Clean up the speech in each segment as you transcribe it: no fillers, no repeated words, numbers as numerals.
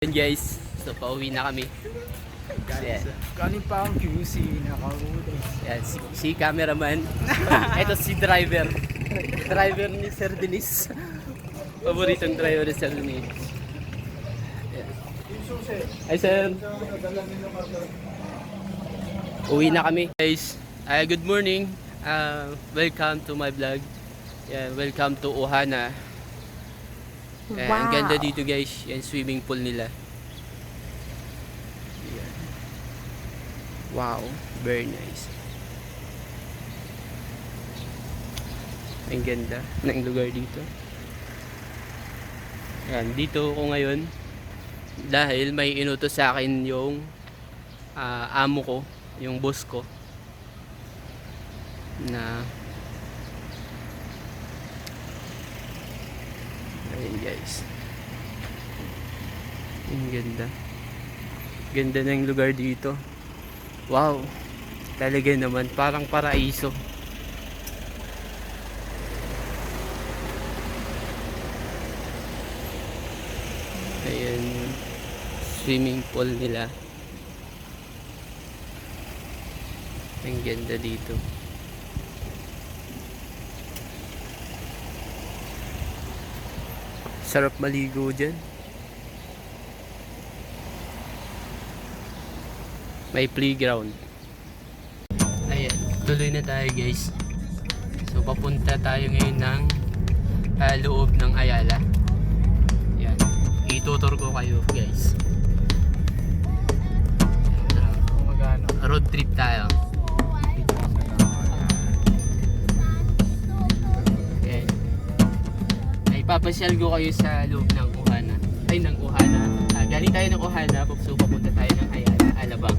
Yun guys, so pauwi na kami. Guys, Yeah. galing pa ang QC, nakahuli. Yan, si cameraman. Ito si driver. Driver ni Sir Denise. Paboritong driver ni Sir Denise. Yan. Hi Sir. Uwi na kami. Guys, good morning. Welcome to my vlog. Yeah, welcome to Ohana. Ang ganda dito guys, yan swimming pool nila. Yan. Wow, very nice. Ang ganda ng lugar dito. Yan, dito ako ngayon dahil may inutos sa akin yung amo ko, yung boss ko na ayun guys, ang ganda ganda ng lugar dito. Wow, talaga naman parang paraiso. Ayan, swimming pool nila. Ang ganda dito. Sarap maligo dyan. May playground. Ayan, tuloy na tayo guys. So papunta tayo ngayon ng loob ng Ayala. Ayan, itutur ko kayo guys. Magano? Road trip tayo. Ayan. Ay papasyal ko kayo sa loob ng Ohana. Ay, ng Ohana. Galing tayo ng Ohana, so papunta tayo ng Ayala, Alabang.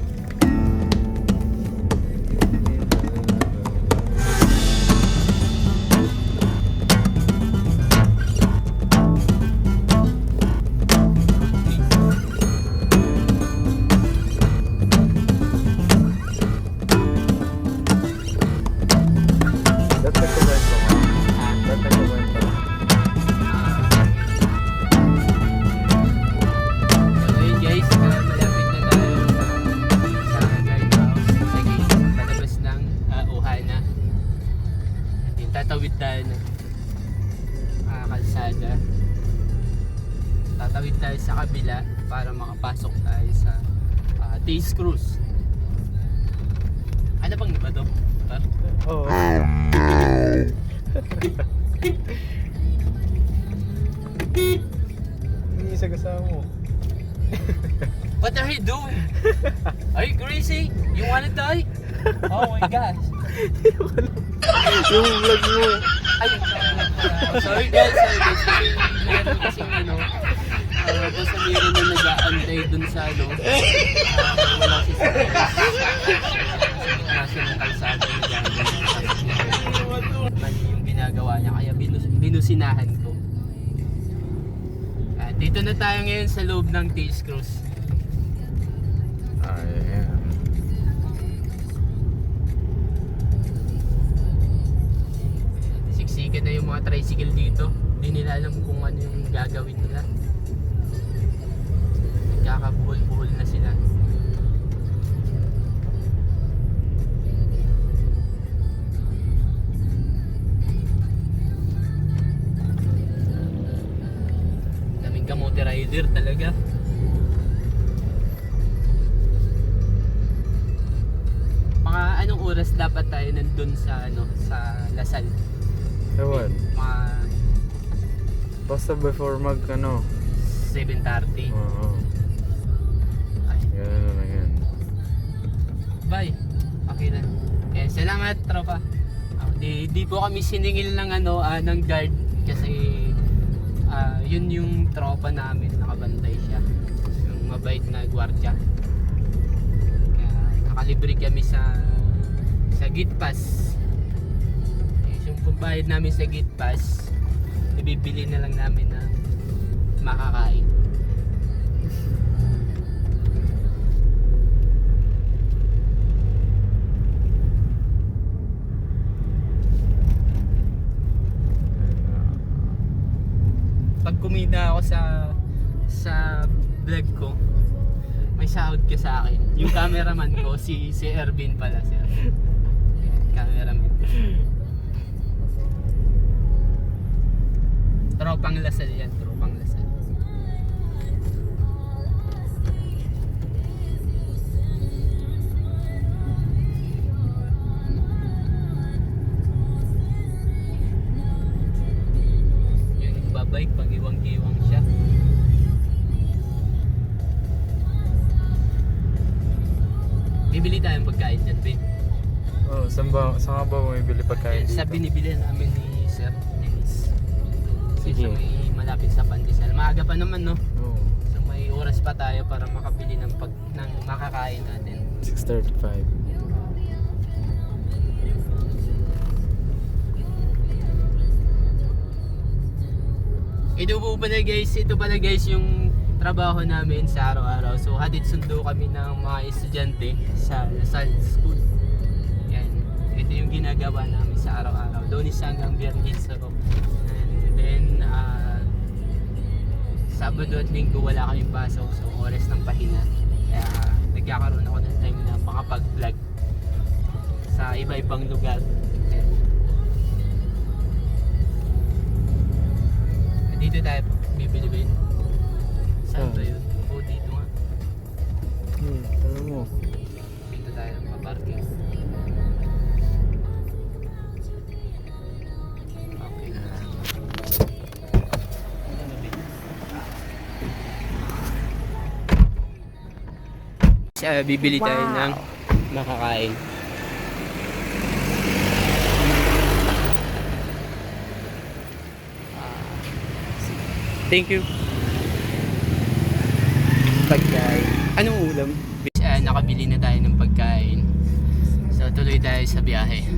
Ba't nagkukwento mo? Ah, Ba't nagkukwento mo? So ayun guys, malapit na tayo sa guardhouse sa gate, palabas ng Ohana. At yung tatawid tayo ng kalsada. Tatawid tayo sa kabila para makapasok tayo sa Taste Cruise. Ano bang iba to? Oo. Hindi isa kasama mo. What are you doing? Are you crazy? You wanna die? Oh my gosh. Yung vlog mo. Ay, sorry guys, kasi meron kasing basta meron na nag-aantay dun sa wala si Sir. Nasa ng kalsada mali yung ginagawa niya, kaya binusinahan ko. Dito na tayo ngayon sa loob ng Taste Cruise. Ayan. Siksikan na yung mga tricycle dito. Hindi nila alam kung ano yung gagawin nila. Nagkakabuhol-buhol na sila. Daming kamote rider talaga. Mga anong oras dapat tayo nandun sa sa Lasal? Ewan. Mga Basta before mag 7:30. Oo. Ay, Ganun na lang yan. bye. Okay na. Eh, salamat tropa. Di po kami siningil ng ng guard kasi yun yung tropa namin, nakabantay siya. Yung mabait na gwardiya. Kaya nakalibre kami sa gate pass. Yung pambayad namin sa gate pass, ibibili na lang namin ng makakain. Pag kumita ako sa vlog ko, makipag-sahod ka sa akin. Yung cameraman ko, si Ervin pala, sir. Yan, cameraman. Tropang Lasal yan, tropang Lasal. Yung nagbabike, pag iwang-iwang siya. Bibili tayong pagkain dyan, Ben. Oh, saan ka ba bumibili pagkain dito? Sa binibili namin ni Sir Dennis. Kasi Sige. sa may malapit sa Pandesal. Maaga pa naman, no? Oo. So may oras pa tayo para makabili ng makakain natin. 6:35. Ito pala guys yung trabaho namin sa araw-araw. So hatid sundo kami ng mga estudyante sa Lasal School. Yan. Ito yung ginagawa namin sa araw-araw. Lunes hanggang Biyernes. So, and then Sabado at Linggo wala kaming pasok. So oras ng pahinga. Kaya nagkakaroon ako ng time na makapag-vlog sa iba-ibang lugar. Yan. Dito tayo bibili ba yun? Saan ba yun? O dito nga. Alam mo. Dito tayo pa-parking. Okay. Bibili tayo ng makakain. Thank you. Pagkain. Anong ulam? Nakabili na tayo ng pagkain. So tuloy tayo sa biyahe.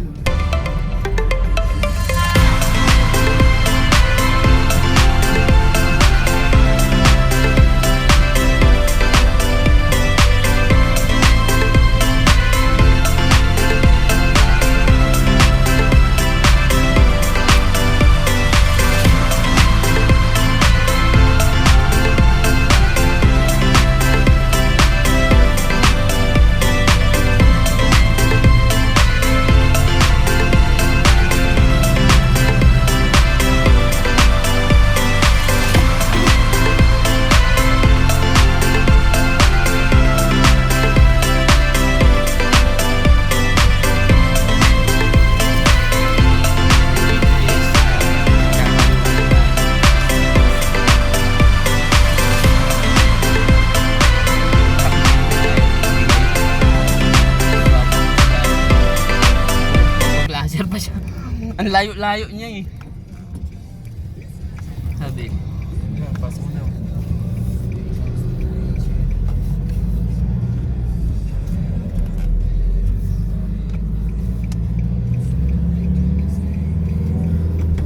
Ang layo-layo niya eh. Sabi. Pasok na.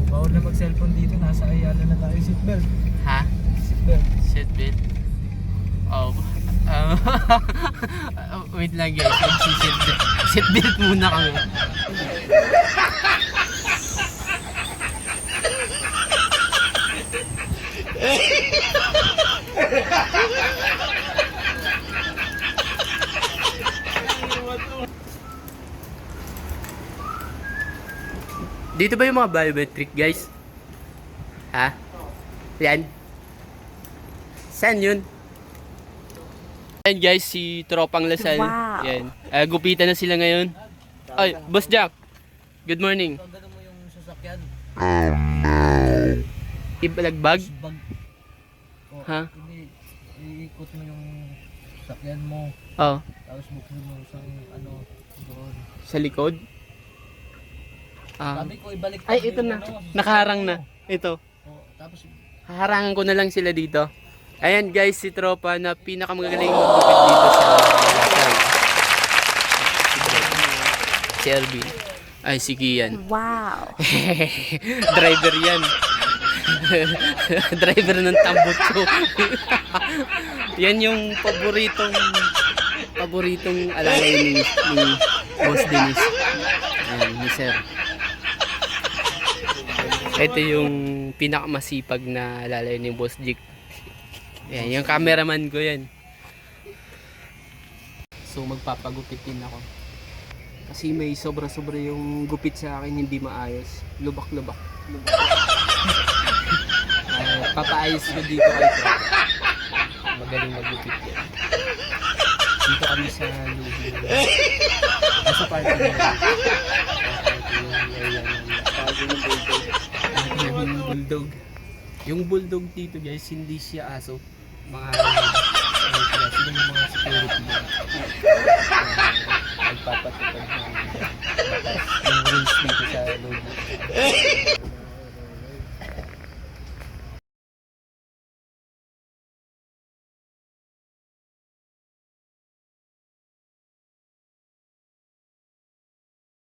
Bawal na mag-cellphone dito. Nasa Ayala na tayo. Seatbelt. Ha? Seatbelt. Seatbelt? Oh. Wait lang guys. Seatbelt muna kami. Dito ba yung mga biometric guys? Ha? Yan? Saan yun? Yan guys, si Tropang Lasal. Wow. Yan. Gupitan na sila ngayon. Ay, Boss Jack. Good morning. Ganda mo yung sasakyan. Ibalagbag? Bag. Oh, Ha? Hindi, iikot mo yung sasakyan mo. Oh, Tapos buksan mo sa ano, doon. sa likod. Sabi ko ibalik Ay, ito na. Nakaharang na. Ito. Oh, tapos Haharangan ko na lang sila dito. Ayan guys, si Tropa na pinakamagaling magbukid dito sa Lasal. Si Ervin. Ay, si Kian. Wow. Driver yan. Driver ng tambutso. Yan yung paboritong alalay ni Boss Dennis. Ayan, ni Sir. Ito yung pinakamasipag na alalay ni Boss Jig. Ayan, yung cameraman ko yan. So magpapagupit din ako. Kasi may sobra-sobra yung gupit sa akin, hindi maayos. Lubak-lubak. Papaayos ko dito kay Tropa. Magaling maggupit yan. Dito kami sa lobby. Nasa parking na yung bulldog. Yung bulldog dito guys, hindi siya aso. Mga sila yung mga security yan. Nagpapatupad ng batas. Yung rules dito sa lobby.